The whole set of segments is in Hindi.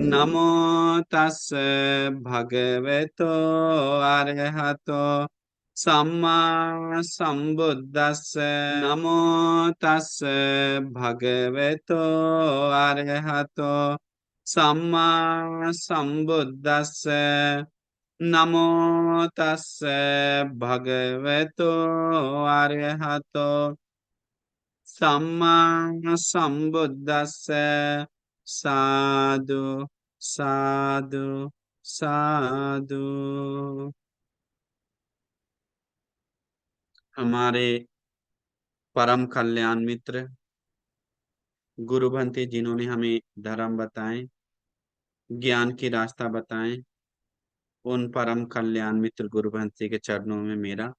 नमो तस् भगवतो अरहतो सम्मा सम्बुद्दस्स। नमो तस् भगवतो अरहतो सम्मा सम्बुद्दस्स। नमो तस् भगवतो अरहतो सम्मा संबुद्दस्स। साधु साधु साधु। हमारे परम कल्याण मित्र गुरु भंते जिन्होंने हमें धर्म बताए, ज्ञान की रास्ता बताए, उन परम कल्याण मित्र गुरु भंते के चरणों में मेरा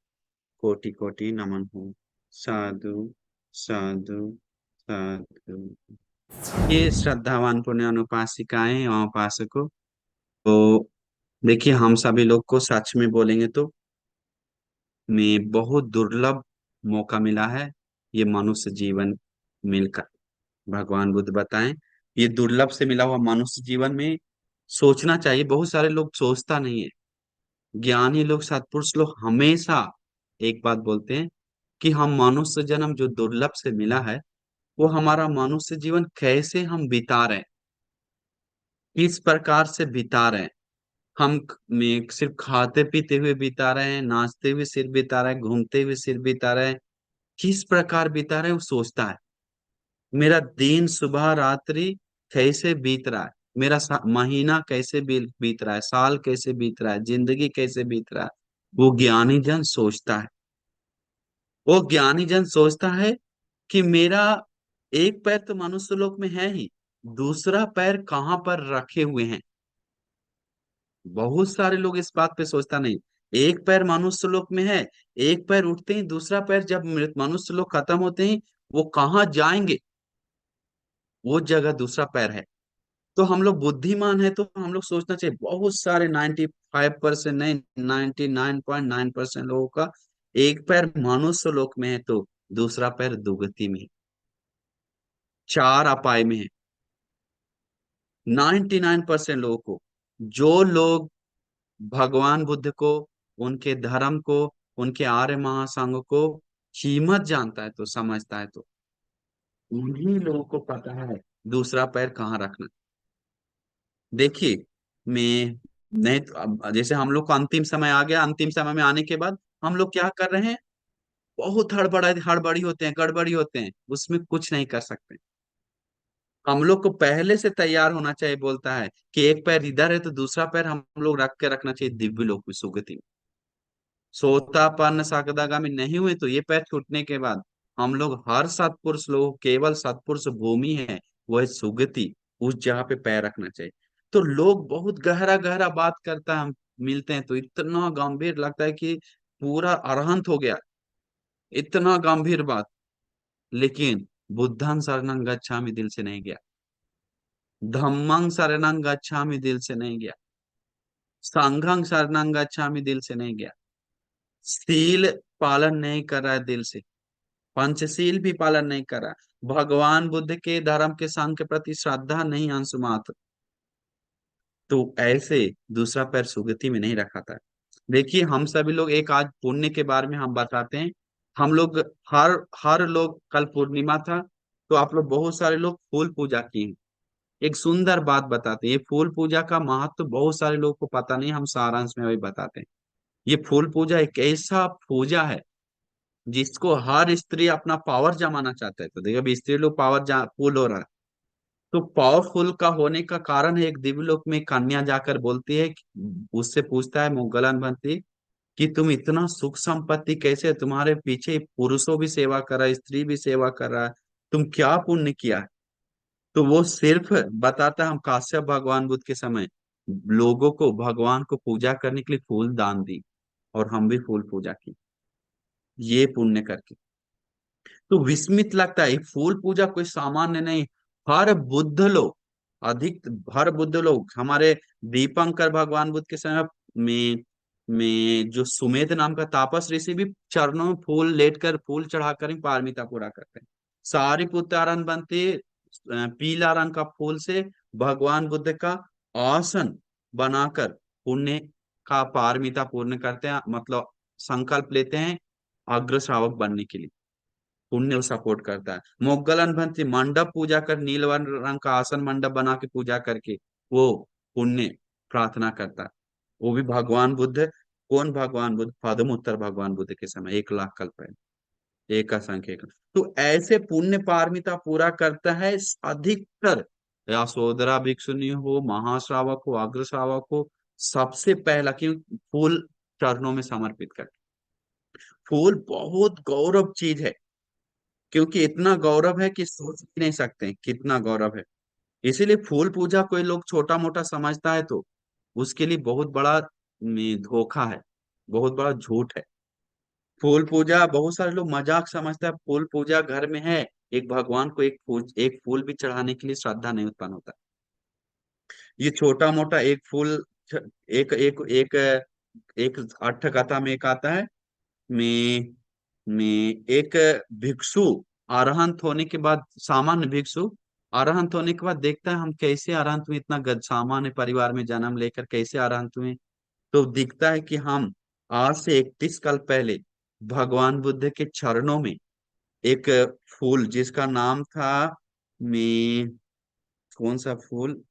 कोटि कोटि नमन हो। साधु साधु साधु। ये श्रद्धावान पुण्य अनुपासिकाएं एवं उपासकों, तो देखिए हम सभी लोग को सच में बोलेंगे तो में बहुत दुर्लभ मौका मिला है ये मनुष्य जीवन मिलकर। भगवान बुद्ध बताएं, ये दुर्लभ से मिला हुआ मनुष्य जीवन में सोचना चाहिए। बहुत सारे लोग सोचता नहीं है। ज्ञानी लोग, सत्पुरुष लोग हमेशा एक बात बोलते हैं कि हम मनुष्य जन्म जो दुर्लभ से मिला है, वो हमारा मनुष्य जीवन कैसे हम बिता रहे हैं, किस प्रकार से बिता रहे हैं। हम में सिर्फ खाते पीते हुए बिता रहे हैं, नाचते हुए सिर बिता रहे हैं, घूमते हुए सिर बिता रहे हैं, किस प्रकार बिता रहे हैं वो सोचता है। मेरा दिन सुबह रात्रि कैसे बीत रहा है, मेरा महीना कैसे बीत रहा है, साल कैसे बीत रहा है, जिंदगी कैसे बीत रहा है, वो ज्ञानी जन सोचता है। वो ज्ञानी जन सोचता है कि मेरा एक पैर तो मनुष्य लोक में है ही, दूसरा पैर कहाँ पर रखे हुए हैं। बहुत सारे लोग इस बात पे सोचता नहीं। एक पैर मनुष्य लोक में है, एक पैर उठते ही दूसरा पैर जब मनुष्य लोक खत्म होते ही वो कहाँ जाएंगे, वो जगह दूसरा पैर है। तो हम लोग बुद्धिमान है तो हम लोग सोचना चाहिए। बहुत सारे 95% नहीं, 99.9% लोगों का एक पैर मनुष्य लोक में है तो दूसरा पैर दुगति में है, चार अपाय में है। 99% लोगों को, जो लोग भगवान बुद्ध को, उनके धर्म को, उनके आर्य महासंघ को कीमत जानता है तो समझता है, तो उन्हीं लोगों को पता है दूसरा पैर कहाँ रखना। देखिए, मैं नहीं तो जैसे हम लोग को अंतिम समय आ गया, अंतिम समय में आने के बाद हम लोग क्या कर रहे हैं, बहुत हड़बड़ी होते हैं, गड़बड़ी होते हैं, उसमें कुछ नहीं कर सकते। हम लोग को पहले से तैयार होना चाहिए। बोलता है कि एक पैर इधर है तो दूसरा पैर हम लोग रख के रखना चाहिए दिव्य लोक में, सुगति में। सोतापन्न सागदागामी नहीं हुए तो ये पैर छूटने के बाद हम लोग, हर सत्पुरुष लोग, केवल सत्पुरुष भूमि है, वो है सुगति, उस जगह पे पैर रखना चाहिए। तो लोग बहुत गहरा गहरा बात करता है, हम मिलते हैं तो इतना गंभीर लगता है कि पूरा अरहंत हो गया, इतना गंभीर बात। लेकिन बुद्धं शरणं गच्छामि दिल से नहीं गया, धम्मं शरणं गच्छामि दिल से नहीं गया, संघं शरणं गच्छामि दिल से नहीं गया, शील पालन नहीं कर रहा है दिल से, पंचशील भी पालन नहीं कर रहा, भगवान बुद्ध के धर्म के संघ के प्रति श्रद्धा नहीं अंश मात्र, तो ऐसे दूसरा पैर सुगति में नहीं रखा था। देखिए हम सभी लोग एक आज पुण्य के बारे में हम बताते हैं। हम लोग हर हर लोग, कल पूर्णिमा था तो आप लोग बहुत सारे लोग फूल पूजा किए हैं। एक सुंदर बात बताते हैं, ये फूल पूजा का महत्व बहुत सारे लोगों को पता नहीं, हम सारांश में वही बताते हैं। ये फूल पूजा एक ऐसा पूजा है जिसको हर स्त्री अपना पावर जमाना चाहता है। तो देखो अभी स्त्री लोग पावर फुल हो रहा है, तो पावरफुल का होने का कारण है, एक दिव्यलोक में कन्या जाकर बोलती है उससे पूछता है मुगलन बनती कि तुम इतना सुख संपत्ति कैसे, तुम्हारे पीछे पुरुषों भी सेवा कर रहा है, स्त्री भी सेवा कर रहा है, तुम क्या पुण्य किया है। तो वो सिर्फ बताता है, हम काश्यप भगवान बुद्ध के समय लोगों को भगवान को पूजा करने के लिए फूल दान दी, और हम भी फूल पूजा की ये पुण्य करके। तो विस्मित लगता है, ये फूल पूजा कोई सामान्य नहीं। हर बुद्ध लोग, अधिक हर बुद्ध लोग, हमारे दीपंकर भगवान बुद्ध के समय में जो सुमेध नाम का तापस ऋषि भी चरणों में फूल लेटकर, फूल चढ़ाकर ही पारमिता पूरा करते हैं। सारी पुत्रारण बनते पीला रंग का फूल से भगवान बुद्ध का आसन बनाकर पुण्य का पारमिता पूर्ण करते हैं, मतलब संकल्प लेते हैं अग्र श्रावक बनने के लिए। पुण्य सपोर्ट करता है। मोग्गलन भंति मंडप पूजा कर, नीलवर्ण रंग का आसन मंडप बना के पूजा करके वो पुण्य प्रार्थना करता है। वो भी भगवान बुद्ध। कौन भगवान बुद्ध? पद्मोत्तर भगवान बुद्ध के समय, 1 लाख कल्प पहले, एक का संख्या एक। तो ऐसे पुण्य पारमिता पूरा करता है अधिकतर, यशोधरा भिक्षुनी हो, महाश्रावक हो, अग्र श्रावक हो, सबसे पहला क्यों फूल चरणों में समर्पित कर। फूल बहुत गौरव चीज है, क्योंकि इतना गौरव है कि सोच भी नहीं सकते हैं कितना गौरव है। इसीलिए फूल पूजा कोई लोग छोटा मोटा समझता है तो उसके लिए बहुत बड़ा धोखा है, बहुत बड़ा झूठ है। फूल पूजा बहुत सारे लोग मजाक समझते हैं, फूल पूजा घर में है, एक भगवान को एक फूल भी चढ़ाने के लिए श्रद्धा नहीं उत्पन्न होता। ये छोटा मोटा एक फूल, एक एक एक एक अट्ठ कथा में एक आता है, में में एक भिक्षु अरहंत होने के बाद, सामान्य भिक्षु अरहंत होने के बाद देखता है हम कैसे अरहंत हुए, इतना सामान्य परिवार में जन्म लेकर कैसे अरहंत हुए। तो दिखता है कि हम आज से 31 कल्प पहले भगवान बुद्ध के चरणों में एक फूल जिसका नाम था, में कौन सा फूल,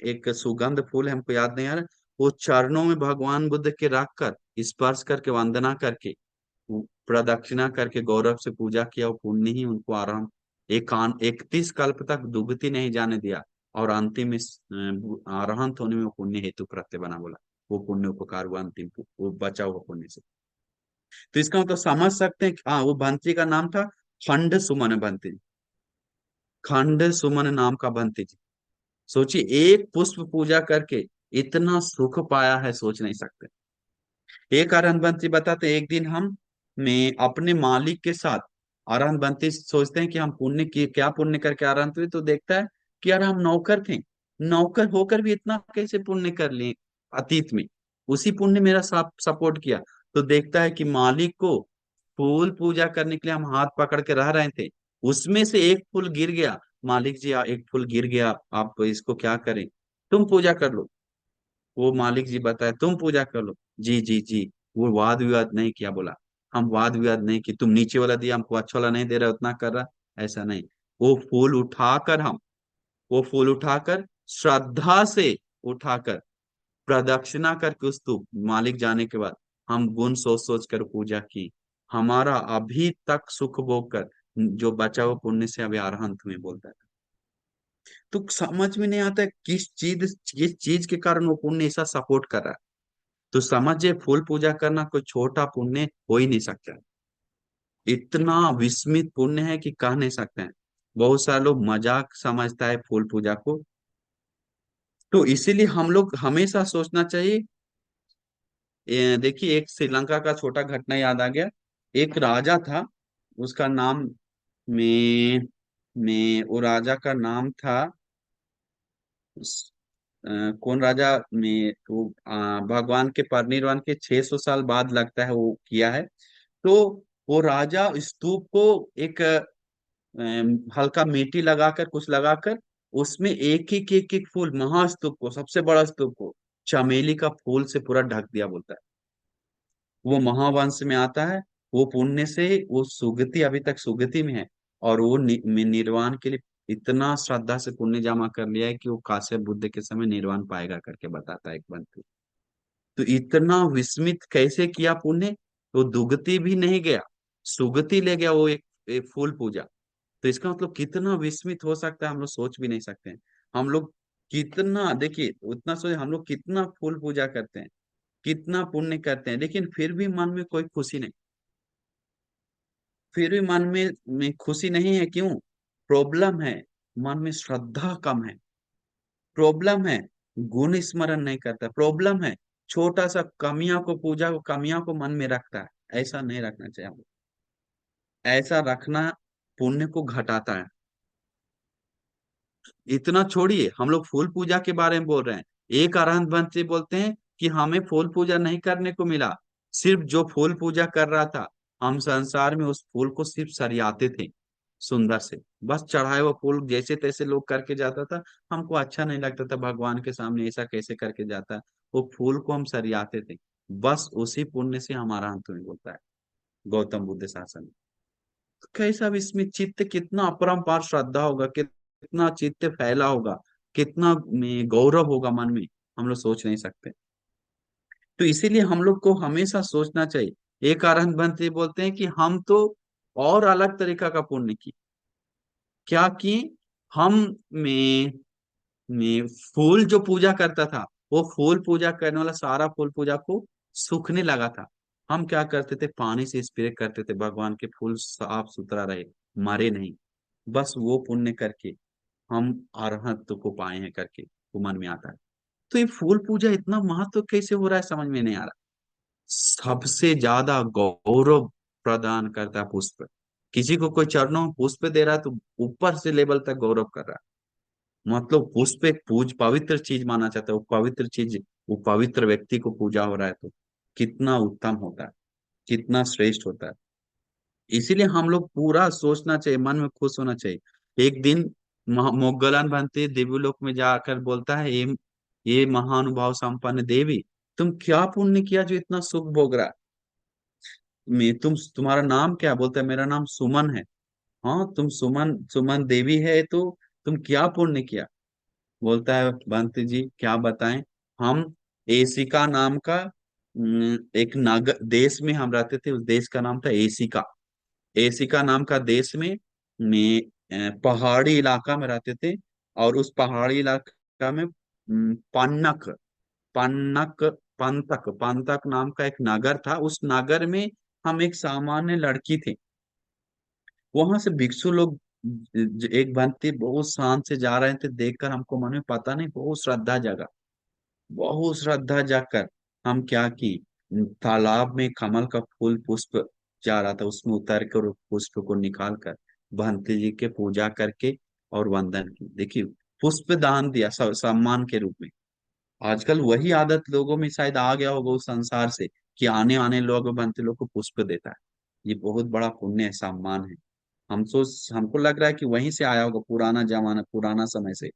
एक सुगंध फूल है, हमको याद नहीं आ रहा, वो चरणों में भगवान बुद्ध के रख कर स्पर्श करके वंदना करके प्रदक्षिणा करके गौरव से पूजा किया, वो पुण्य ही उनको आराम 31 कल्प तक दुगती नहीं जाने दिया, और अंतिम में अरहंत होने में वो पुण्य हेतु प्रत्यय बना, बोला वो पुण्य उपकार हुआ अंतिम, वो बचा हुआ पुण्य से। तो इसका मतलब समझ सकते हैं कि हाँ, वो भंत्री का नाम था खंड सुमन भंत्री, खंड सुमन नाम का भंत्री जी। सोचिए एक पुष्प पूजा करके इतना सुख पाया है, सोच नहीं सकते। एक अरहंत बंती बताते, एक दिन हम में अपने मालिक के साथ, अरहंत बंती सोचते हैं कि हम पुण्य की क्या पुण्य करके अरहंत हुए, तो देखता है कि यार हम नौकर थे, नौकर होकर भी इतना कैसे पुण्य कर लिए अतीत में, उसी पुण्य मेरा सपोर्ट किया। तो देखता है कि मालिक को फूल पूजा करने के लिए हम हाथ पकड़ के रह रहे थे, उसमें से एक फूल गिर गया। मालिक जी एक फूल गिर गया, आप इसको क्या करें, तुम पूजा कर लो। वो मालिक जी बताए तुम पूजा कर लो। जी जी जी। वो वाद विवाद नहीं किया, बोला हम वाद विवाद नहीं किए, तुम नीचे वाला दिया हमको अच्छा वाला नहीं दे रहा, उतना कर रहा, ऐसा नहीं। वो फूल उठाकर हम, वो फूल उठाकर श्रद्धा से उठाकर प्रदक्षिणा करके उस स्तूप मालिक जाने के बाद हम गुण सोच सोच कर पूजा की, हमारा अभी तक सुख भोग कर जो बचा हुआ पुण्य से अभी अरहंत हुए, बोलता है। तो समझ में नहीं आता है किस चीज के कारण वो पुण्य ऐसा सपोर्ट कर रहा है। तो समझिए फूल पूजा करना कोई छोटा पुण्य हो ही नहीं सकता, इतना विस्मित पुण्य है कि कह नहीं सकते हैं। बहुत सारे लोग मजाक समझता है फूल पूजा को। तो इसीलिए हम लोग हमेशा सोचना चाहिए। देखिए एक श्रीलंका का छोटा घटना याद आ गया। एक राजा था, उसका नाम में वो राजा का नाम था, अ, कौन राजा में वो भगवान के परिनिर्वाण के 600 साल बाद लगता है वो किया है। तो वो राजा स्तूप को एक हल्का मिट्टी लगाकर कुछ लगाकर उसमें एक एक फूल, महास्तूप को, सबसे बड़ा स्तूप को चमेली का फूल से पूरा ढक दिया, बोलता है। वो महावंश में आता है। वो पुण्य से वो सुगति अभी तक सुगति में है, और वो निर्वाण के लिए इतना श्रद्धा से पुण्य जमा कर लिया है कि वो काश्यप बुद्ध के समय निर्वाण पाएगा करके बताता है एक बंधु। तो इतना विस्मित कैसे किया पुण्य, वो दुगति भी नहीं गया, सुगति ले गया वो एक फूल पूजा। तो इसका मतलब कितना विस्मित हो सकता है, हम लोग सोच भी नहीं सकते हैं। हम लोग कितना, देखिए उतना सोच, हम लोग कितना फूल पूजा करते हैं, कितना पुण्य करते हैं, लेकिन फिर भी मन में कोई खुशी नहीं, फिर भी मन में खुशी नहीं है, क्यों? प्रॉब्लम है, मन में श्रद्धा कम है, प्रॉब्लम है, गुण स्मरण नहीं करता, प्रॉब्लम है, छोटा सा कमियां को, पूजा को, कमियां को मन में रखता है। ऐसा नहीं रखना चाहिए हमको। ऐसा रखना पुण्य को घटाता है। इतना छोड़िए, हम लोग फूल पूजा के बारे में बोल रहे हैं। एक अरहंत बंसी बोलते हैं कि हमें फूल पूजा नहीं करने को मिला, सिर्फ जो फूल पूजा कर रहा था, हम संसार में उस फूल को सिर्फ सरियाते थे, सुंदर से। बस चढ़ाए हुआ फूल जैसे तैसे लोग करके जाता था, हमको अच्छा नहीं लगता था, भगवान के सामने ऐसा कैसे करके जाता है। वो फूल को हम सरियाते थे। बस उसी पुण्य से हमारा अंत नहीं होता है गौतम बुद्ध शासन में। तो कैसा भी इसमें चित्त कितना अपरंपार श्रद्धा होगा, कितना चित्त फैला होगा, कितना में गौरव होगा मन में, हम लोग सोच नहीं सकते। तो इसीलिए हम लोग को हमेशा सोचना चाहिए। एक कारण बनते बोलते हैं कि हम तो और अलग तरीका का पुण्य की, क्या कि हम में फूल जो पूजा करता था, वो फूल पूजा करने वाला सारा फूल पूजा को सूखने लगा था। हम क्या करते थे, पानी से स्प्रे करते थे भगवान के फूल साफ सुथरा रहे, मरे नहीं। बस वो पुण्य करके हम अरहत को पाए हैं करके वो मन में आता है। तो ये फूल पूजा इतना महत्व कैसे हो रहा है समझ में नहीं आ रहा। सबसे ज्यादा गौरव प्रदान करता है पुष्प। किसी को कोई चरणों में पुष्प दे रहा है तो ऊपर से लेवल तक गौरव कर रहा है। मतलब पुष्प एक पवित्र चीज माना जाता है, वो पवित्र चीज, वो पवित्र व्यक्ति को पूजा हो रहा है तो कितना उत्तम होता है, कितना श्रेष्ठ होता है। इसीलिए हम लोग पूरा सोचना चाहिए, मन में खुश होना चाहिए। एक दिन मोगलान बनते देवलोक में जाकर बोलता है, ये महानुभाव संपन्न देवी, तुम क्या पुण्य किया जो इतना सुख भोग रहा है। तुम्हारा नाम क्या? बोलता है मेरा नाम सुमन है। हाँ, तुम सुमन सुमन देवी है तो तुम क्या पुण्य किया? बोलता है बंत जी क्या बताएं, हम एसिका नाम का एक नगर देश में हम रहते थे, उस देश का नाम था एसिका। एसिका नाम का देश पहाड़ी इलाका में रहते थे। और उस पहाड़ी इलाका में पन्नक पन्नक पंतक पंतक नाम का एक नगर था। उस नगर में हम एक सामान्य लड़की थे। वहां से भिक्षु लोग एक बंती बहुत शांत से जा रहे थे, देखकर हमको मन में पता नहीं बहुत श्रद्धा जगा। बहुत श्रद्धा जाकर हम क्या की, तालाब में कमल का फूल पुष्प जा रहा था, उसमें उतर कर उस पुष्प को निकाल कर भंते जी के पूजा करके और वंदन की। देखिए, पुष्प दान दिया सम्मान के रूप में। आजकल वही आदत लोगों में शायद आ गया होगा उस संसार से, कि आने आने लोग बनते लोग को पुष्प देता है। ये बहुत बड़ा पुण्य है, सम्मान है। हमको लग रहा है कि वहीं से आया होगा, पुराना जमाना, पुराना समय से।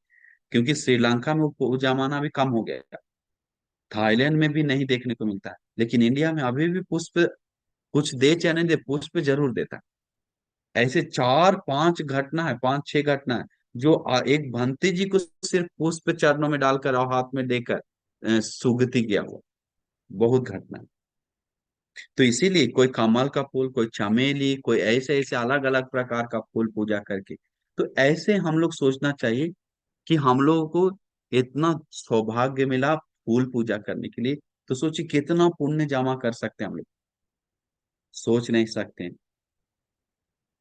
क्योंकि श्रीलंका में वो जमाना भी कम हो गया है, थाईलैंड में भी नहीं देखने को मिलता है, लेकिन इंडिया में अभी भी पुष्प, कुछ दे चाहे नहीं दे, पुष्प जरूर देता है। ऐसे चार पांच घटना है, पांच छह घटना है जो एक भंते जी को सिर्फ पुष्प चरणों में डालकर और हाथ में देकर सुगति किया हुआ, बहुत घटना है। तो इसीलिए कोई कमल का फूल, कोई चमेली, कोई ऐसे ऐसे अलग अलग प्रकार का फूल पूजा करके, तो ऐसे हम लोग सोचना चाहिए कि हम लोगों को इतना सौभाग्य मिला फूल पूजा करने के लिए। तो सोचिए कितना पुण्य जमा कर सकते हैं हम लोग, सोच नहीं सकते।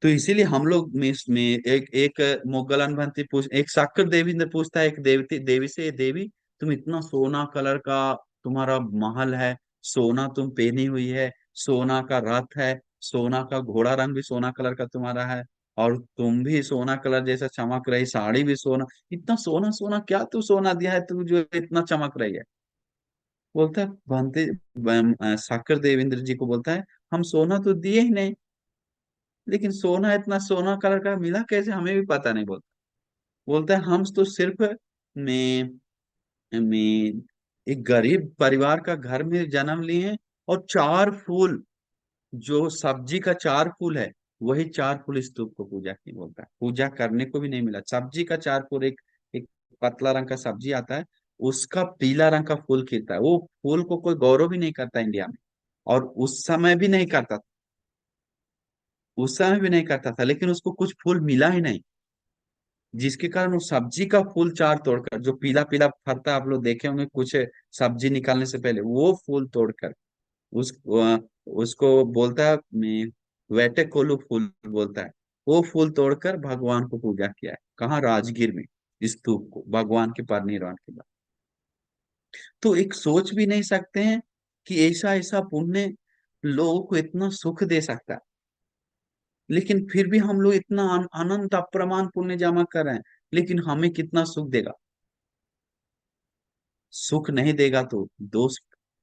तो इसीलिए हम लोग में एक एक मुगल अनबंती पूछ, एक शाक्र देवी ने पूछता है एक देवी से, देवी तुम इतना सोना कलर का तुम्हारा महल है, सोना तुम पहनी हुई है, सोना का रथ है, सोना का घोड़ा रंग भी सोना कलर का तुम्हारा है, और तुम भी सोना कलर जैसा चमक रही, साड़ी भी सोना, इतना सोना सोना क्या तू सोना दिया है तू जो इतना चमक रही है? बोलता है शाक्र देवेंद्र जी को बोलता है, हम सोना तो दिए ही नहीं, लेकिन सोना इतना सोना कलर का मिला कैसे हमें भी पता नहीं। बोलता है हम तो सिर्फ में में एक गरीब परिवार का घर में जन्म लिए हैं, और चार फूल, जो सब्जी का चार फूल है, वही चार फूल स्तूप को पूजा की। बोलता है पूजा करने को भी नहीं मिला। सब्जी का चार फूल, एक एक पतला रंग का सब्जी आता है, उसका पीला रंग का फूल खिलता है, वो फूल को कोई गौरव भी नहीं करता इंडिया में। और उस समय भी नहीं करता, उस समय भी नहीं करता था, लेकिन उसको कुछ फूल मिला ही नहीं, जिसके कारण वो सब्जी का फूल चार तोड़कर, जो पीला पीला फरता है, आप लोग देखे होंगे कुछ सब्जी निकालने से पहले, वो फूल तोड़कर उसको बोलता है वेटे कोलू फूल बोलता है। वो फूल तोड़कर भगवान को पूजा किया है, कहाँ? राजगीर में, स्तूप को, भगवान के परिनिर्वाण के बाद। तो एक सोच भी नहीं सकते हैं कि ऐसा ऐसा पुण्य लोगों को इतना सुख दे सकता है। लेकिन फिर भी हम लोग इतना अनंत अप्रमाण पुण्य जमा कर रहे हैं, लेकिन हमें कितना सुख देगा? सुख नहीं देगा तो दोष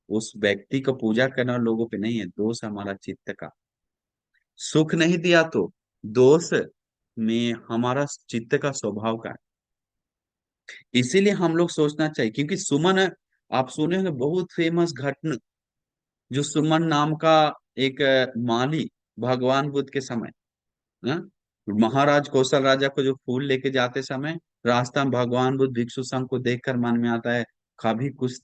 उस व्यक्ति को पूजा करने वाले लोगों पे नहीं है, दोष हमारा चित्त का। सुख नहीं दिया तो दोष में हमारा चित्त का स्वभाव का है। इसीलिए हम लोग सोचना चाहिए, क्योंकि सुमन, आप सुने होंगे बहुत फेमस घटना, जो सुमन नाम का एक माली, भगवान बुद्ध के समय, हाँ? महाराज कौशल राजा को जो फूल लेके जाते समय रास्ता में भगवान बुद्ध भिक्षु संघ को देखकर मन में आता है, कभी कुछ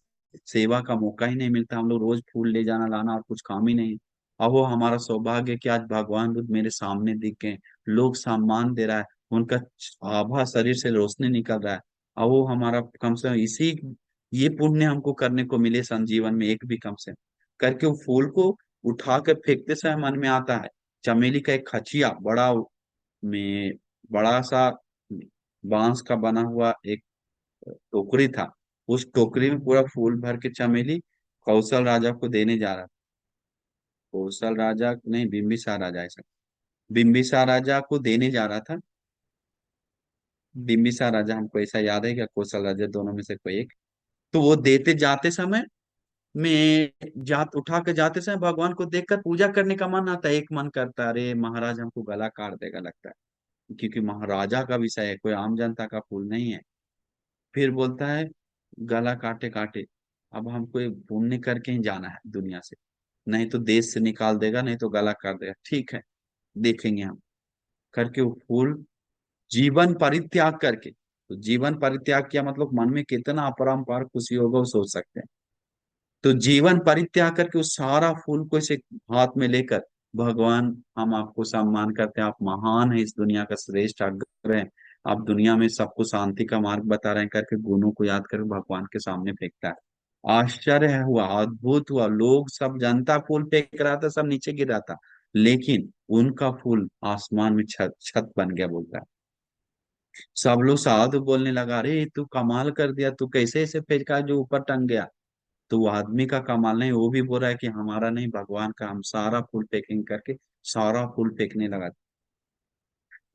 सेवा का मौका ही नहीं मिलता, हम लोग रोज फूल ले जाना लाना और कुछ काम ही नहीं। अब वो हमारा सौभाग्य कि आज भगवान बुद्ध मेरे सामने दिख गए, लोग सम्मान दे रहा है, उनका आभा शरीर से रोशनी निकल रहा है। अब वो हमारा कम से कम इसी, ये पुण्य हमको करने को मिले संजीवन में एक भी कम से करके, वो फूल को उठा कर फेंकते समय मन में आता है, चमेली का एक खचिया बड़ा में, बड़ा सा बांस का बना हुआ एक टोकरी था, उस टोकरी में पूरा फूल भर के चमेली कौशल राजा को देने जा रहा था। कौशल राजा नहीं, बिम्बिसार राजा, ऐसा बिम्बिसार राजा को देने जा रहा था। बिम्बिसार राजा हमको ऐसा याद है, क्या कौशल राजा, दोनों में से कोई एक। तो वो देते जाते समय में, जात उठा के जाते समय भगवान को देखकर पूजा करने का मन आता है, एक मन करता है अरे महाराज हमको गला काट देगा लगता है, क्योंकि महाराजा का विषय है, कोई आम जनता का फूल नहीं है। फिर बोलता है गला काटे काटे, अब हमको ये पुण्य करके ही जाना है दुनिया से, नहीं तो देश से निकाल देगा, नहीं तो गला काट देगा, ठीक है देखेंगे हम, करके वो फूल जीवन परित्याग करके, तो जीवन परित्याग किया मतलब मन में कितना अपरंपार खुशी होगा वो सोच सकते हैं। तो जीवन परित्याग करके उस सारा फूल को इसे हाथ में लेकर, भगवान हम आपको सम्मान करते हैं, आप महान है, इस दुनिया का श्रेष्ठ अग्र है, आप दुनिया में सबको शांति का मार्ग बता रहे हैं, करके गुणों को याद कर भगवान के सामने फेंकता है। आश्चर्य हुआ, अद्भुत हुआ, लोग सब जनता फूल फेंक रहा था, सब नीचे गिर रहा था, लेकिन उनका फूल आसमान में छत छत बन गया, बोलता है। सब लोग साधु बोलने लगा, अरे तू कमाल कर दिया, तू कैसे ऐसे फेंका जो ऊपर टंग गया। तो वो आदमी का कमाल नहीं, वो भी बोल रहा है कि हमारा नहीं, भगवान का, हम सारा फूल पैकिंग करके सारा फूल फेंकने लगा।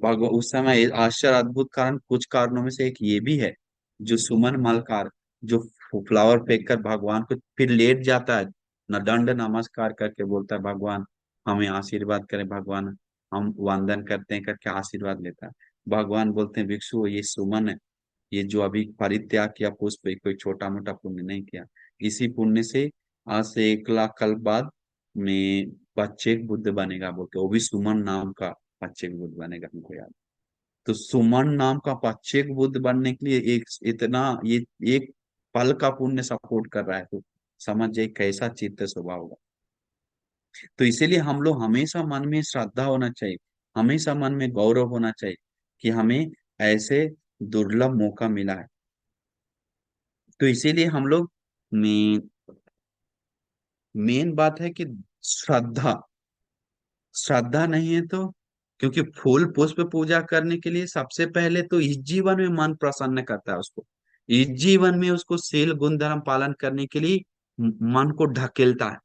भगवान उस समय आश्चर्य अद्भुत कारण, कुछ कारणों में से एक ये भी है, जो सुमन मलकार, जो फ्लावर फेंक कर भगवान को फिर लेट जाता है, न दंड नमस्कार करके बोलता है भगवान हमें आशीर्वाद करें, भगवान हम वंदन करते हैं करके आशीर्वाद लेता है। भगवान बोलते हैं भिक्षु ये सुमन है, ये जो अभी परित्याग किया पुष्प, कोई छोटा मोटा पुण्य नहीं किया, इसी पुण्य से आज से 1 लाख कल बाद में बच्चे बुद्ध बनेगा, बोलते वो भी सुमन नाम का बच्चे बुद्ध बनेगा, हमको याद। तो सुमन नाम का बच्चे बुद्ध बनने के लिए एक इतना ये एक पल का पुण्य सपोर्ट कर रहा है, तो समझ जाए कैसा चित्त स्वभाव होगा। तो इसीलिए हम लोग हमेशा मन में श्रद्धा होना चाहिए, हमेशा मन में गौरव होना चाहिए कि हमें ऐसे दुर्लभ मौका मिला है। तो इसीलिए हम लोग में मेन बात है कि श्रद्धा, श्रद्धा नहीं है तो, क्योंकि फूल पुष्प पूजा करने के लिए सबसे पहले तो इस जीवन में मन प्रसन्न करता है उसको, इस जीवन में उसको शील गुण धर्म पालन करने के लिए मन को ढकेलता है,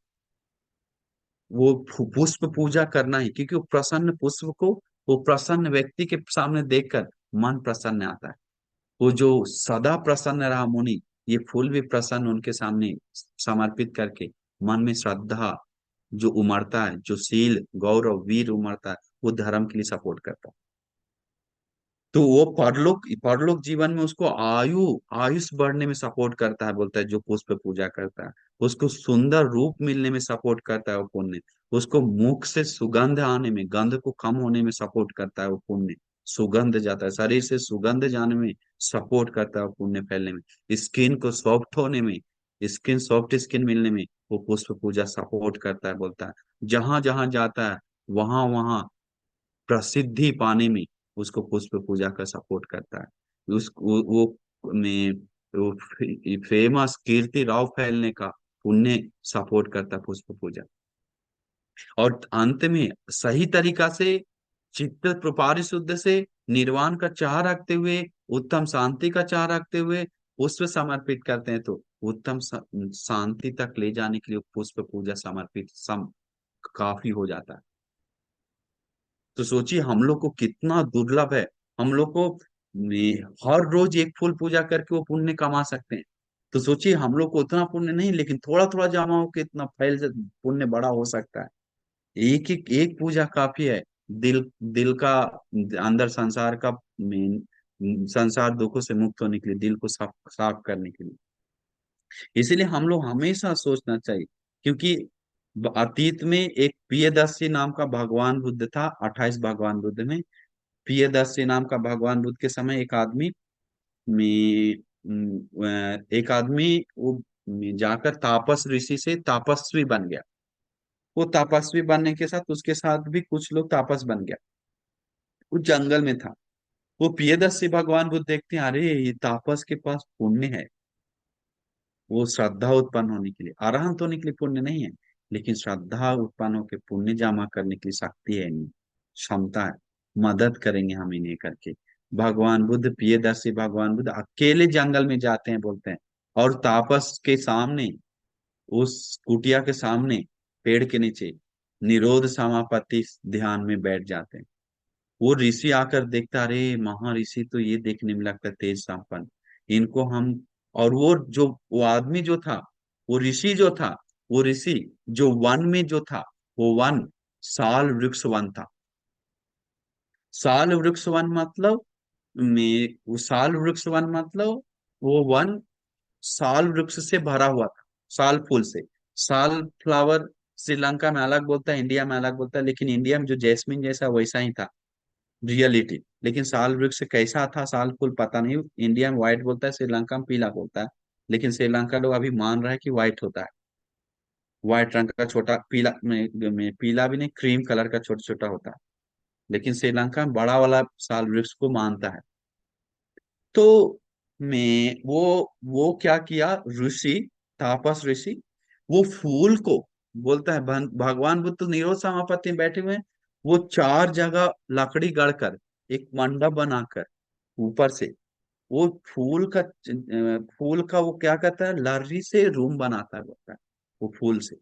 वो पुष्प पूजा करना ही, क्योंकि वो प्रसन्न पुष्प को, वो प्रसन्न व्यक्ति के सामने देखकर मन प्रसन्न आता है। वो जो सदा प्रसन्न रहा मुनि, ये फूल भी प्रसन्न उनके सामने समर्पित करके मन में श्रद्धा जो उमड़ता है, जो शील गौरव वीर उमड़ता है, वो धर्म के लिए सपोर्ट करता है। तो वो परलोक परलोक जीवन में उसको आयुष बढ़ने में सपोर्ट करता है, बोलता है जो पुष्प पूजा करता है, उसको सुंदर रूप मिलने में सपोर्ट करता है वो पुण्य, उसको मुख से सुगंध आने में, गंध को कम होने में सपोर्ट करता है वो पुण्य, सुगंध जाता है शरीर से, सुगंध जाने में सपोर्ट करता है वो पुण्य फैलने में, स्किन को सॉफ्ट होने में, स्किन सॉफ्ट स्किन मिलने में वो पुष्प पूजा सपोर्ट करता है, बोलता है जहां जहां जाता है वहां वहां प्रसिद्धि पाने में उसको पुष्प पूजा का सपोर्ट करता है, उस वो में वो फेमस कीर्ति राव फैलने का पुण्य सपोर्ट करता है पुष्प पूजा। और अंत में सही तरीका से चित्त पारिशुद्ध से निर्वाण का चाह रखते हुए, उत्तम शांति का चाह रखते हुए पुष्प समर्पित करते हैं, तो उत्तम शांति तक ले जाने के लिए पुष्प पूजा समर्पित काफी हो जाता है। तो सोचिए हम लोग को कितना दुर्लभ है, हम लोग को हर रोज एक फूल पूजा करके वो पुण्य कमा सकते हैं। तो सोचिए हम लोग को उतना पुण्य नहीं, लेकिन थोड़ा थोड़ा जमा होकर इतना फैल पुण्य बड़ा हो सकता है। एक एक पूजा काफी है, दिल दिल का अंदर संसार का मेन संसार दुखों से मुक्त होने के लिए, दिल को साफ साफ करने के लिए। इसीलिए हम लोग हमेशा सोचना चाहिए, क्योंकि अतीत में एक प्रियदर्शी नाम का भगवान बुद्ध था। 28 भगवान बुद्ध में प्रियदर्शी नाम का भगवान बुद्ध के समय एक आदमी वो जाकर तापस ऋषि से तापस्वी बन गया। वो तापस्वी बनने के साथ उसके साथ भी कुछ लोग तापस बन गया। वो जंगल में था। वो प्रियदर्शी भगवान बुद्ध देखते हैं, अरे ये तापस के पास पुण्य है। वो श्रद्धा उत्पन्न होने के लिए, अरहंत होने के लिए पुण्य नहीं है, लेकिन श्रद्धा उत्पन्न होकर पुण्य जमा करने की शक्ति है, नहीं क्षमता है। मदद करेंगे हम इन्हें करके। भगवान बुद्ध, प्रियदर्शी भगवान बुद्ध अकेले जंगल में जाते हैं बोलते हैं, और तापस के सामने, उस कुटिया के सामने, पेड़ के नीचे निरोध समापत्ति ध्यान में बैठ जाते हैं। वो ऋषि आकर देखता, अरे महर्षि तो ये देखने में लगता है तेज संपन्न, इनको हम। और वो आदमी जो था, वो ऋषि जो था, वो ऋषि जो वन में जो था, वो वन साल वृक्ष वन था। साल वृक्ष वन मतलब, वो साल वृक्ष वन मतलब वो वन साल वृक्ष से भरा हुआ था, साल फूल से। साल फ्लावर श्रीलंका में अलग बोलता है, इंडिया में अलग बोलता है, लेकिन इंडिया में जो जैस्मिन जैसा वैसा ही था रियलिटी। लेकिन साल वृक्ष कैसा था, साल फूल पता नहीं। इंडिया में व्हाइट बोलता है, श्रीलंका में पीला बोलता है। लेकिन श्रीलंका लोग अभी मान रहा है कि व्हाइट होता है। व्हाइट रंग का छोटा पीला में पीला भी नहीं, क्रीम कलर का छोटा छोटा होता है। लेकिन श्रीलंका में बड़ा वाला साल वृक्ष को मानता है। तो वो क्या किया ऋषि, तापस ऋषि, वो फूल को बोलता है, भगवान बुद्ध तो निरोध समापत्ति में बैठे हुए हैं। वो चार जगह लकड़ी गढ़कर एक मंडप बनाकर ऊपर से वो फूल का वो क्या कहता है, लर्री से रूम बनाता है बोलता है। वो फूल से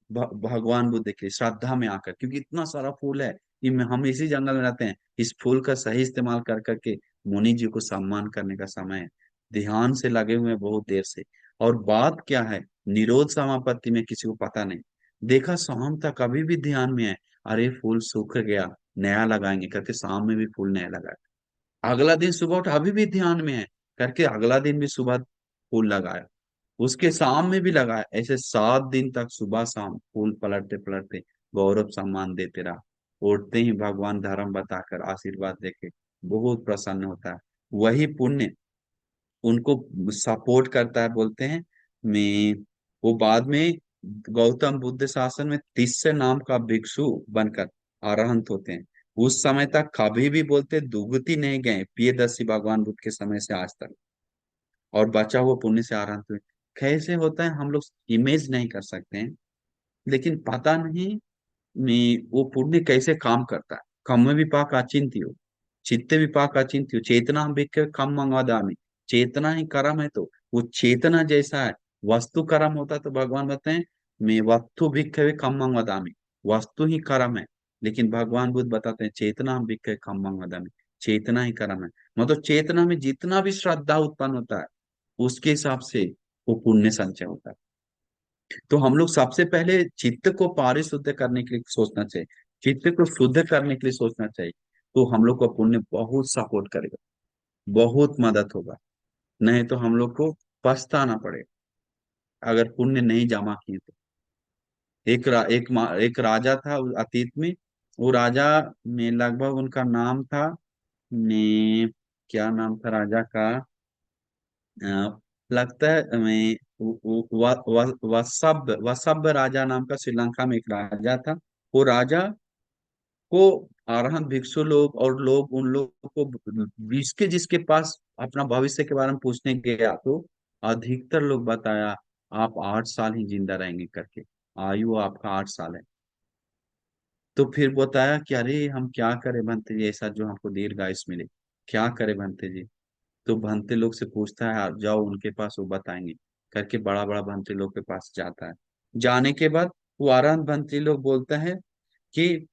भगवान बुद्ध के श्रद्धा में आकर, क्योंकि इतना सारा फूल है कि हम इसी जंगल में रहते हैं, इस फूल का सही इस्तेमाल कर करके मुनि जी को सम्मान करने का समय है। ध्यान से लगे हुए हैं बहुत देर से। और बात क्या है, निरोध समापत्ति में किसी को पता नहीं। देखा शाम तक अभी भी ध्यान में है, अरे फूल सूख गया, नया लगाएंगे करके शाम में भी फूल नया लगाया। अगला दिन सुबह उठा, अभी भी ध्यान में है करके अगला दिन भी सुबह फूल लगाया, उसके शाम में भी लगाया। ऐसे 7 दिन तक सुबह शाम फूल पलटते पलटते गौरव सम्मान देते रहा। उठते ही भगवान धर्म बताकर आशीर्वाद देके बहुत प्रसन्न होता है। वही पुण्य उनको सपोर्ट करता है बोलते हैं। मैं वो बाद में गौतम बुद्ध शासन में 30 नाम का भिक्षु बनकर अरहंत होते हैं। उस समय तक कभी भी बोलते दुगती नहीं गए प्रियदर्शी भगवान बुद्ध के समय से आज तक, और बचा हुआ पुण्य से अरहंत हुए। कैसे होता है हम लोग इमेज नहीं कर सकते हैं, लेकिन पता नहीं वो पुण्य कैसे काम करता है। कम विपाक अचिंत्य, चित्त विपाक अचिंत्य, चेतना हम के कम मंगवा दामी। चेतना ही कर्म है, तो वो चेतना जैसा है। वस्तु कर्म होता तो भगवान बताते हैं, मैं वस्तु भिक्खवे कम मंगवा दामी, वस्तु ही कर्म है। लेकिन भगवान बुद्ध बताते हैं चेतना हम भिक्खवे कम मंगवा दामी, चेतना ही कर्म है। मतलब चेतना में जितना भी श्रद्धा उत्पन्न होता है, उसके हिसाब से वो पुण्य संचय होता है। तो हम लोग सबसे पहले चित्त को पारिशुद्ध करने के लिए सोचना चाहिए, चित्त को शुद्ध करने के लिए सोचना चाहिए। तो हम लोग को पुण्य बहुत सपोर्ट करेगा, बहुत मदद होगा। नहीं तो हम लोग को पछताना पड़ेगा अगर पुण्य नहीं जमा किए तो। एक राजा था अतीत में। वो राजा में लगभग उनका नाम था, ने क्या नाम था राजा का, लगता है मैं वसभ राजा नाम का श्रीलंका में एक राजा था। वो राजा को अरहंत भिक्षु लोग और लोग उन लोग को जिसके जिसके पास अपना भविष्य के बारे में पूछने गया, तो अधिकतर लोग बताया आप 8 साल ही जिंदा रहेंगे करके, आयु आपका 8 साल है। तो फिर बताया कि अरे हम क्या करें भंते जी, ऐसा जो हमको दीर्घायुष मिले, क्या करें भंते जी। तो भंते लोग से पूछता है, आप जाओ उनके पास, वो बताएंगे करके बड़ा बड़ा भंते लोग के पास जाता है। जाने के बाद वो आराम भंते लोग बोलता है कि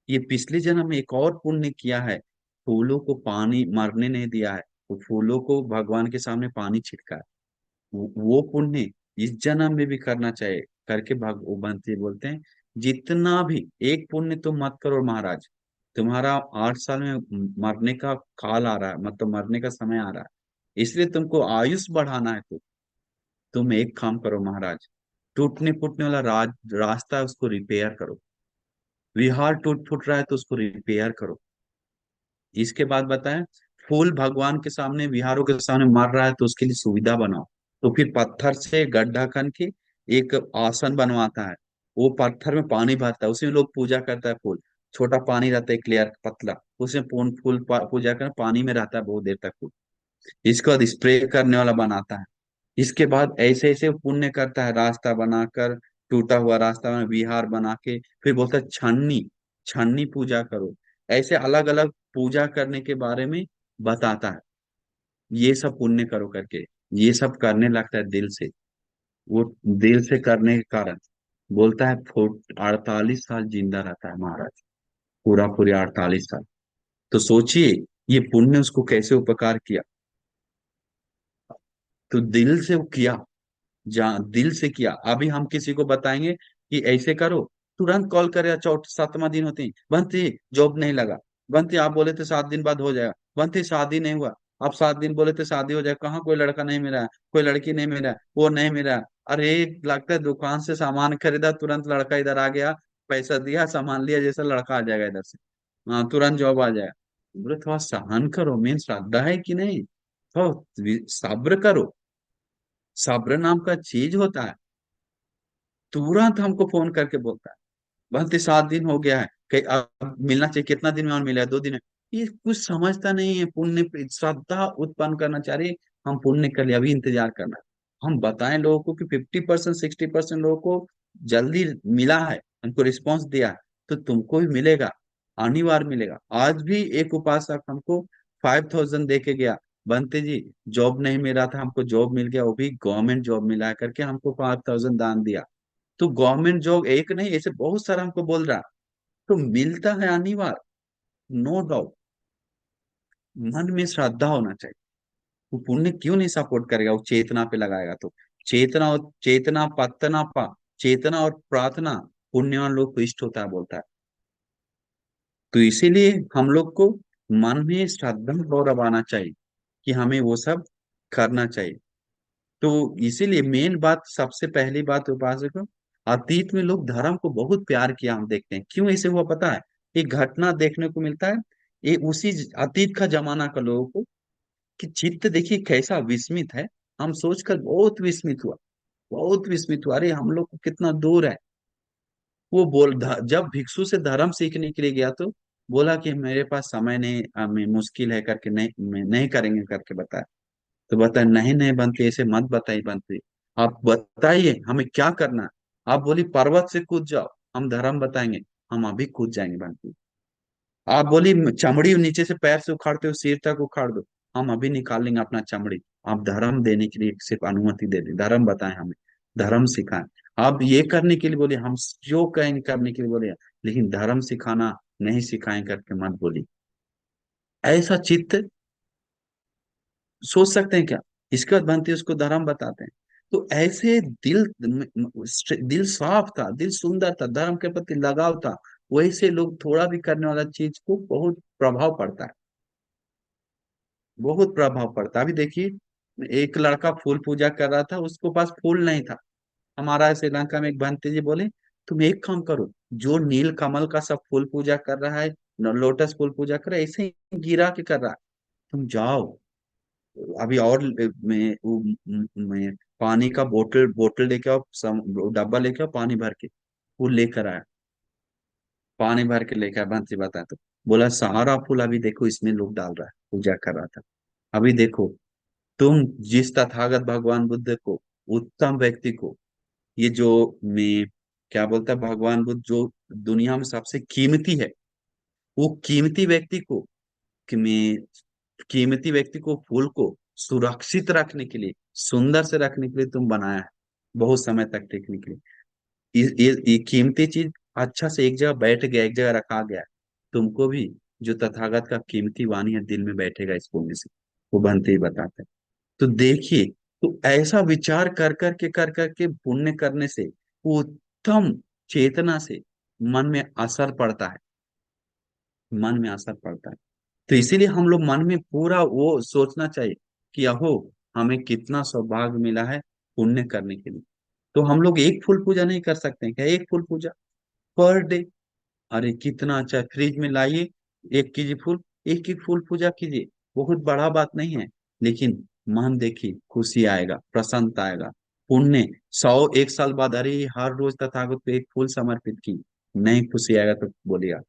ये पिछले जन्म में एक और पुण्य किया है, फूलों को पानी मरने नहीं दिया है, वो फूलों को भगवान के सामने पानी छिटका है। वो पुण्य इस जन्म में भी करना चाहिए करके भग वो भंते बोलते हैं जितना भी एक पुण्य तुम मत करो महाराज, तुम्हारा 8 साल में मरने का काल आ रहा है, मतलब मरने का समय आ रहा है, इसलिए तुमको आयुष बढ़ाना है। तो तुम एक काम करो महाराज, टूटने फूटने वाला रास्ता है उसको रिपेयर करो। विहार टूट फूट रहा है तो उसको रिपेयर करो। इसके बाद बताएं, फूल भगवान के सामने, विहारों के सामने मर रहा है तो उसके लिए सुविधा बनाओ। तो फिर पत्थर से गड्ढा खन के एक आसन बनवाता है, वो पत्थर में पानी भरता है, उसमें लोग पूजा करता है। फूल छोटा पानी रहता है, क्लियर पतला, उसमें पूजा कर पानी में रहता है बहुत देर तक फूल। इसके बाद स्प्रे करने वाला बनाता है। इसके बाद ऐसे ऐसे पुण्य करता है, रास्ता बनाकर, टूटा हुआ रास्ता में विहार बना के, फिर बोलता है छन्नी, छन्नी पूजा करो। ऐसे अलग अलग पूजा करने के बारे में बताता है। ये सब पुण्य करो करके, ये सब करने लगता है दिल से। वो दिल से करने के कारण बोलता है 48 साल जिंदा रहता है महाराज, पूरा पूरे 48 साल। तो सोचिए ये पुण्य उसको कैसे उपकार किया। तो दिल से वो किया, जहाँ दिल से किया। अभी हम किसी को बताएंगे कि ऐसे करो, तुरंत कॉल करे, 7वां दिन होते ही बनती जॉब नहीं लगा, बनती आप बोले थे 7 दिन बाद हो जाएगा, बनती शादी नहीं हुआ, आप 7 दिन बोले थे शादी हो जाएगा, कहाँ कोई लड़का नहीं मिला है, कोई लड़की नहीं मिला है, वो नहीं मिला है। अरे लगता है दुकान से सामान खरीदा, तुरंत लड़का इधर आ गया, पैसा दिया सामान लिया, जैसा लड़का आ जाएगा इधर से, हाँ तुरंत जॉब आ जाएगा। बोले थोड़ा सहन करो, मेन श्रद्धा है कि नहीं, थोड़ा सब्र करो। सब्र नाम का चीज होता है। तुरंत हमको फोन करके बोलता है, बस 7 दिन हो गया है, कहीं अब मिलना चाहिए, कितना दिन में और मिला है, 2 दिन है। ये कुछ समझता नहीं है, पुण्य श्रद्धा उत्पन्न करना चाह रही है, हम पुण्य कर लिया, अभी इंतजार करना है। हम बताएं लोगों को कि 50% 60% लोगों को जल्दी मिला है, हमको रिस्पॉन्स दिया है, तो तुमको भी मिलेगा, अनिवार्य मिलेगा। आज भी एक उपासक हमको 5,000 दे के गया, बनते जी जॉब नहीं मिल रहा था, हमको जॉब मिल गया, वो भी गवर्नमेंट जॉब मिला है करके हमको 5,000 दान दिया। तो गवर्नमेंट जॉब एक नहीं, ऐसे बहुत सारा हमको बोल रहा, तो मिलता है अनिवार्य, नो डाउट। मन में श्रद्धा होना चाहिए। वो पुण्य क्यों नहीं सपोर्ट करेगा, वो चेतना पे लगाएगा तो। चेतना और चेतना पत्तना पा, चेतना और प्रार्थना पुण्यवान लोग को इष्ट होता है बोलता है। तो इसीलिए हम लोग को मन में श्रद्धा गौरव आना चाहिए कि हमें वो सब करना चाहिए। तो इसीलिए मेन बात, सबसे पहली बात उपासक को, अतीत में लोग धर्म को बहुत प्यार किया, हम देखते हैं क्यों ऐसे हुआ पता है। एक घटना देखने को मिलता है, ये उसी अतीत का जमाना का लोगों को, कि चित्त देखिए कैसा विस्मित है। हम सोचकर बहुत विस्मित हुआ, बहुत विस्मित हुआ, अरे हम लोग को कितना दूर है। वो जब भिक्षु से धर्म सीखने के लिए गया तो बोला कि मेरे पास समय नहीं, मुश्किल है करके, नहीं नहीं करेंगे करके बताया। तो बताए नहीं नहीं बनती, ऐसे मत बताइए बनती, आप बताइए हमें क्या करना है। आप बोली पर्वत से कूद जाओ, हम धर्म बताएंगे, हम अभी कूद जाएंगे बनती। आप बोली चमड़ी नीचे से पैर से उखाड़ते हो सिर तक उखाड़ दो, हम अभी निकाल लेंगे अपना चमड़ी। आप धर्म देने के लिए सिर्फ अनुमति दे दें, धर्म बताएं हमें, धर्म सिखाएं। आप ये करने के लिए बोले, हम जो कहेंगे करने के लिए बोले, लेकिन धर्म सिखाना नहीं सिखाएं करके मत बोली। ऐसा चित्त सोच सकते हैं क्या। इसके बाद बनती है उसको धर्म बताते हैं। तो ऐसे दिल साफ था, दिल सुंदर था, धर्म के प्रति लगाव था, वैसे लोग थोड़ा भी करने वाला चीज को बहुत प्रभाव पड़ता है, बहुत प्रभाव पड़ता है। अभी देखिए, एक लड़का फूल पूजा कर रहा था, उसके पास फूल नहीं था। हमारा श्रीलंका में एक भंते जी बोले, तुम एक काम करो, जो नील कमल का सब फूल पूजा कर रहा है, लोटस फूल पूजा कर रहा है, ऐसे ही गिरा के कर रहा है, तुम जाओ अभी और मैं पानी का बोतल बोतल लेके आओ, डब्बा लेके आओ, पानी भर के फूल लेकर आया, पानी भर के लेकर आया। बंसी बताया तो बोला सारा फूल अभी देखो इसमें लोग डाल रहा है, पूजा कर रहा था, अभी देखो। तुम जिस तथागत भगवान बुद्ध को, उत्तम व्यक्ति को, ये जो मैं क्या बोलता है, भगवान बुद्ध जो दुनिया में सबसे कीमती है, वो कीमती व्यक्ति को, कि मैं कीमती व्यक्ति को, फूल को सुरक्षित रखने के लिए, सुंदर से रखने के लिए तुम बनाया है, बहुत समय तक टिकने के लिए। ये कीमती चीज अच्छा से एक जगह बैठ गया, एक जगह रखा गया है। तुमको भी जो तथागत का कीमती वाणी है दिल में बैठेगा इस पुण्य से, वो बनते ही बताते हैं। तो देखिए, तो ऐसा विचार कर करके पुण्य करने से, वो उत्तम चेतना से मन में असर पड़ता है, मन में असर पड़ता है। तो इसीलिए हम लोग मन में पूरा वो सोचना चाहिए कि अहो, हमें कितना सौभाग्य मिला है पुण्य करने के लिए। तो हम लोग एक फूल पूजा नहीं कर सकते हैं क्या? एक फूल पूजा पर डे, अरे कितना अच्छा है। फ्रिज में लाइए 1 केजी फूल, एक एक फूल पूजा कीजिए, बहुत बड़ा बात नहीं है। लेकिन मन देखिए खुशी आएगा, प्रसन्नता आएगा। पुण्य 100 1 साल बाद, अरे हर रोज तथागत को एक फूल समर्पित की, नहीं खुशी आएगा तो बोलिएगा।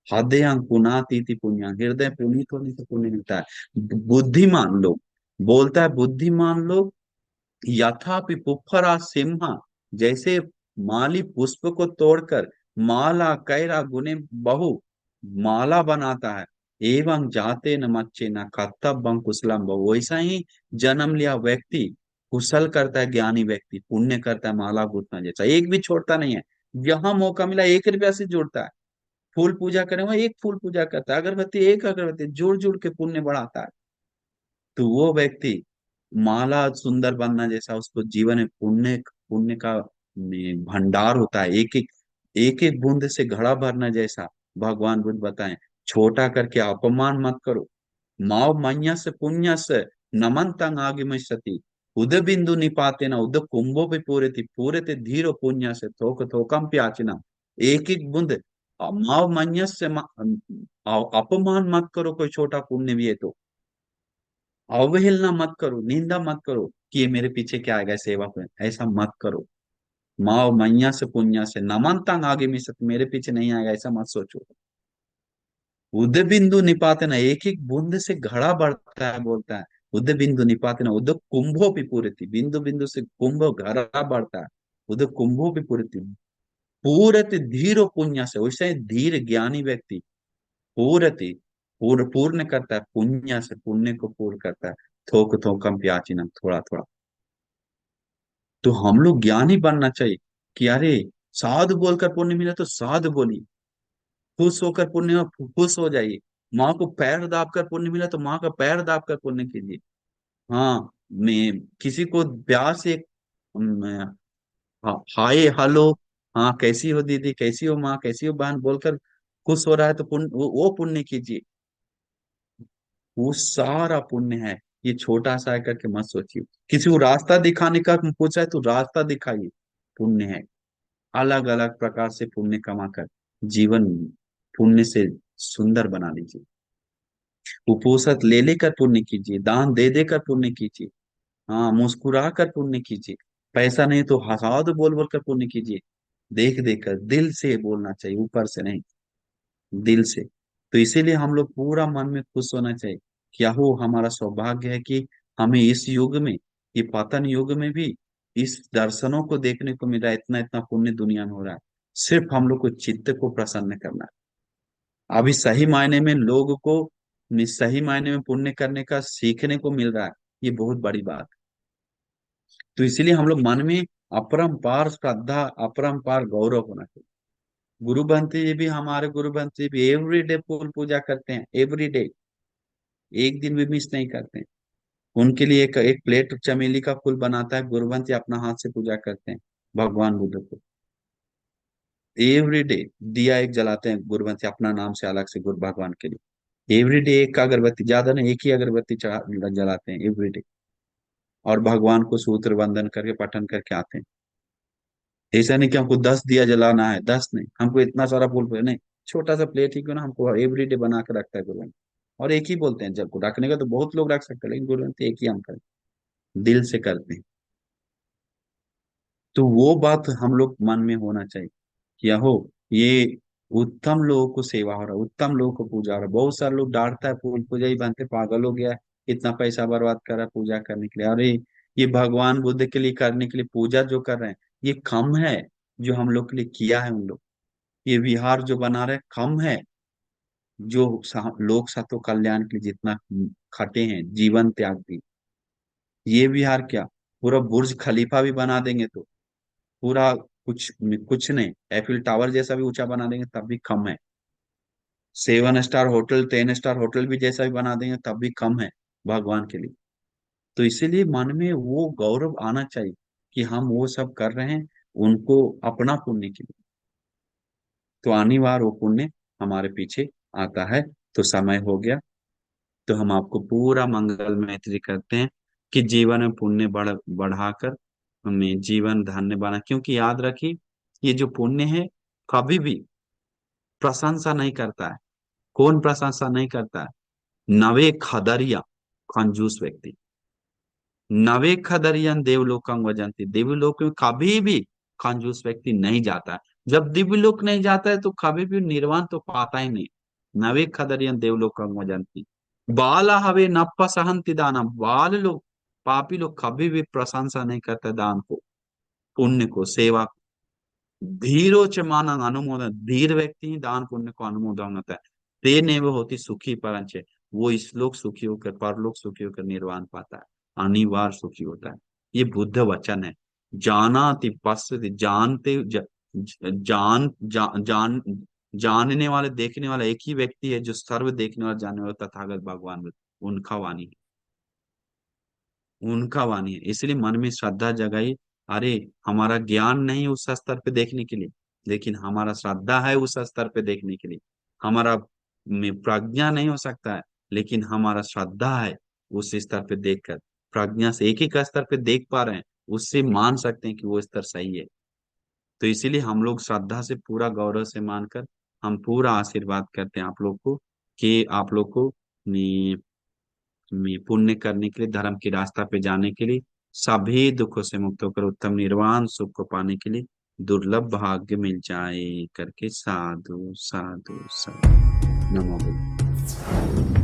हृदय पुनाति पुण्य, हृदय पुनीत होने से पुण्य मिलता है। बुद्धिमान लोग, बोलता है बुद्धिमान लोग यथापि पुप्परा सिम्हा, जैसे माली पुष्प को तोड़कर माला कैरा गुने बहु माला बनाता है, एवं जाते न मच्चे न कर्तव्यं कुशलम बहु, वैसा ही जन्म लिया व्यक्ति कुशल करता है, ज्ञानी व्यक्ति पुण्य करता है, माला गूंथना जैसा एक भी छोड़ता नहीं है। जहां मौका मिला 1 रुपया से जोड़ता है। फूल पूजा करें वो एक फूल पूजा करता है, अगरबत्ती एक अगरबत्ती जोड़ जोड़ के पुण्य बढ़ाता है। तो वो व्यक्ति माला सुंदर बनना जैसा उसको जीवन में पुण्य पुण्य का भंडार होता है, एक एक बूंद से घड़ा भरना जैसा। भगवान बुद्ध बताएं, छोटा करके अपमान मत करो। माव मन्य से पुण्य से नमन तंग आगे में सती, उद बिंदु निपाते ना उद कुंभो पे पूरे थे धीरो पुण्य से थोक थोकम प्याचना, एक एक बूंद। माव मन्य से अपमान मत करो, कोई छोटा पुण्य भी है तो अवहेलना मत करो, निंदा मत करो कि ये मेरे पीछे क्या आएगा सेवा में, ऐसा मत करो। माओ मैया से पुण्य से नमनता आगे में से मेरे पीछे नहीं आएगा, ऐसा मत सोचो। उद बिंदु निपाते ना, एक एक बूंद से घड़ा बढ़ता है, बोलता है उद बिंदु निपाते ना उद कुंभो भी पूरे थी, बिंदु बिंदु से कुंभ घड़ा बढ़ता है। उद कुंभो भी पूरे थी, पूरति धीरो पुण्य से, वैसे ही धीर ज्ञानी व्यक्ति पूरति पूर्ण करता है पुण्य से, पुण्य को पूर्ण करता है। थोक थोकम प्याचीनम, थोड़ा थोड़ा। तो हम लोग ज्ञानी बनना चाहिए कि अरे साधु बोलकर पुण्य मिला तो साधु बोलिए, खुश होकर पुण्य में खुश हो जाइए। माँ को पैर दाब कर पुण्य मिला तो माँ का पैर दाब कर पुण्य कीजिए। हाँ, मैं किसी को प्यार से हाय हेलो, हाँ कैसी हो दीदी, कैसी हो माँ, कैसी हो बहन बोलकर खुश हो रहा है तो पुण्य, वो पुण्य कीजिए। वो सारा पुण्य है। ये छोटा सा है करके मत सोचिए। किसी को रास्ता दिखाने का पूछा है तो रास्ता दिखाइए, पुण्य है। अलग अलग प्रकार से पुण्य कमाकर जीवन पुण्य से सुंदर बना लीजिए। उपोषण ले लेकर पुण्य कीजिए, दान दे देकर पुण्य कीजिए। हाँ, मुस्कुरा कर पुण्य कीजिए। पैसा नहीं तो हंसा दो बोल बोल कर पुण्य कीजिए। देख देख कर दिल से बोलना चाहिए, ऊपर से नहीं, दिल से। तो इसीलिए हम लोग पूरा मन में खुश होना चाहिए। क्या हो हमारा सौभाग्य है कि हमें इस युग में, ये पतन युग में भी इस दर्शनों को देखने को मिला, इतना इतना पुण्य दुनिया में हो रहा है। सिर्फ हम लोग को चित्त को प्रसन्न करना है। अभी सही मायने में लोग को सही मायने में पुण्य करने का सीखने को मिल रहा है, ये बहुत बड़ी बात। तो इसीलिए हम लोग मन में अपरंपार श्रद्धा, अपरंपार गौरव होना चाहिए। गुरु बंती जी भी, हमारे गुरु बंती जी भी एवरी डे फूल पूजा करते हैं, एवरी डे, एक दिन भी मिस नहीं करते हैं। उनके लिए एक एक प्लेट चमेली का फूल बनाता है गुरुवंत, अपना हाथ से पूजा करते हैं भगवान बुद्ध को। एवरी डे दिया एक जलाते हैं गुरुवंत अपना नाम से अलग से गुरु भगवान के लिए। एवरी डे एक अगरबत्ती, ज्यादा नहीं, एक ही अगरबत्ती चढ़ा जलाते हैं एवरी डे। और भगवान को सूत्र बंधन करके पठन करके आते हैं। ऐसा नहीं कि हमको 10 दिया जलाना है, 10 नहीं, हमको इतना सारा फूल नहीं, छोटा सा प्लेट ही क्यों ना हमको एवरी डे बना के रखता है गुरुवंत। और एक ही बोलते हैं, जब को रखने का तो बहुत लोग रख सकते हैं, लेकिन गुरुवंत एक ही हम करें, दिल से करते हैं। तो वो बात हम लोग मन में होना चाहिए कि हो, ये उत्तम लोगों को सेवा हो रहा है, उत्तम लोगों को पूजा हो रहा है। बहुत सारे लोग डांटता है, फूल पूजा ही बनते, पागल हो गया है, इतना पैसा बर्बाद कर रहा है पूजा करने के लिए। अरे ये भगवान बुद्ध के लिए करने के लिए पूजा जो कर रहे हैं, ये कम है जो हम लोग के लिए किया है उन लोग। ये विहार जो बना रहे कम है जो लोक सत्व कल्याण के लिए जितना खटे हैं, जीवन त्याग दी। ये विहार क्या, पूरा बुर्ज खलीफा भी बना देंगे तो पूरा कुछ नहीं, एफिल टावर जैसा भी ऊंचा बना देंगे तब भी कम है। 7 स्टार होटल, 10 स्टार होटल भी जैसा भी बना देंगे तब भी कम है भगवान के लिए। तो इसीलिए मन में वो गौरव आना चाहिए कि हम वो सब कर रहे हैं उनको अपना पुण्य के लिए। तो अनिवार्य वो पुण्य हमारे पीछे आता है। तो समय हो गया, तो हम आपको पूरा मंगल मैत्री करते हैं कि जीवन में पुण्य बढ़ाकर हमें जीवन धन्य बना। क्योंकि याद रखिए, ये जो पुण्य है कभी भी प्रशंसा नहीं करता है। कौन प्रशंसा नहीं करता है? नवे खदरिया, कंजूस व्यक्ति। नवे खदरियन देवलोकं वजंती, देवलोक में कभी भी कंजूस व्यक्ति नहीं जाता है। जब दिव्यलोक नहीं जाता है तो कभी भी निर्वाण तो पाता ही नहीं। नवे खदरियन देवलोकं वजंती, बाला हवे नप्पा सहंति दानम, बाल लोग, पापी लोग कभी भी प्रशंसा नहीं करते दान को, पुण्य को, सेवा को। धीरो च मानंग अनुमोदन, धीर व्यक्ति ही दान पुण्य को अनुमोदन होता है। ते ने वो होती सुखी परंच, वो इस लोक सुखी होकर परलोक सुखी होकर निर्वाण पाता है, अनिवार्य सुखी होता है। ये बुद्ध वचन है। जानाति पश्यति, जानते जान जान जानने वाले, देखने वाला एक ही व्यक्ति है जो सर्व देखने वाला, जानने वाला तथागत भगवान, उनका वाणी है, उनका वाणी है। इसलिए मन में श्रद्धा जगाई। अरे, हमारा ज्ञान नहीं उस स्तर पे देखने के लिए, लेकिन हमारा श्रद्धा है उस स्तर पे देखने के लिए। हमारा में प्रज्ञा नहीं हो सकता है, लेकिन हमारा श्रद्धा है उस स्तर पे देखकर। प्रज्ञा से एक ही का स्तर पे देख पा रहे हैं, उससे मान सकते हैं कि वो स्तर सही है। तो इसीलिए हम लोग श्रद्धा से पूरा गौरव से मानकर हम पूरा आशीर्वाद करते हैं आप लोग को, कि आप लोग को पुण्य करने के लिए, धर्म की रास्ता पे जाने के लिए, सभी दुखों से मुक्त होकर उत्तम निर्वाण सुख को पाने के लिए दुर्लभ भाग्य मिल जाए करके साधु साधु साधु। नमो बुद्धाय।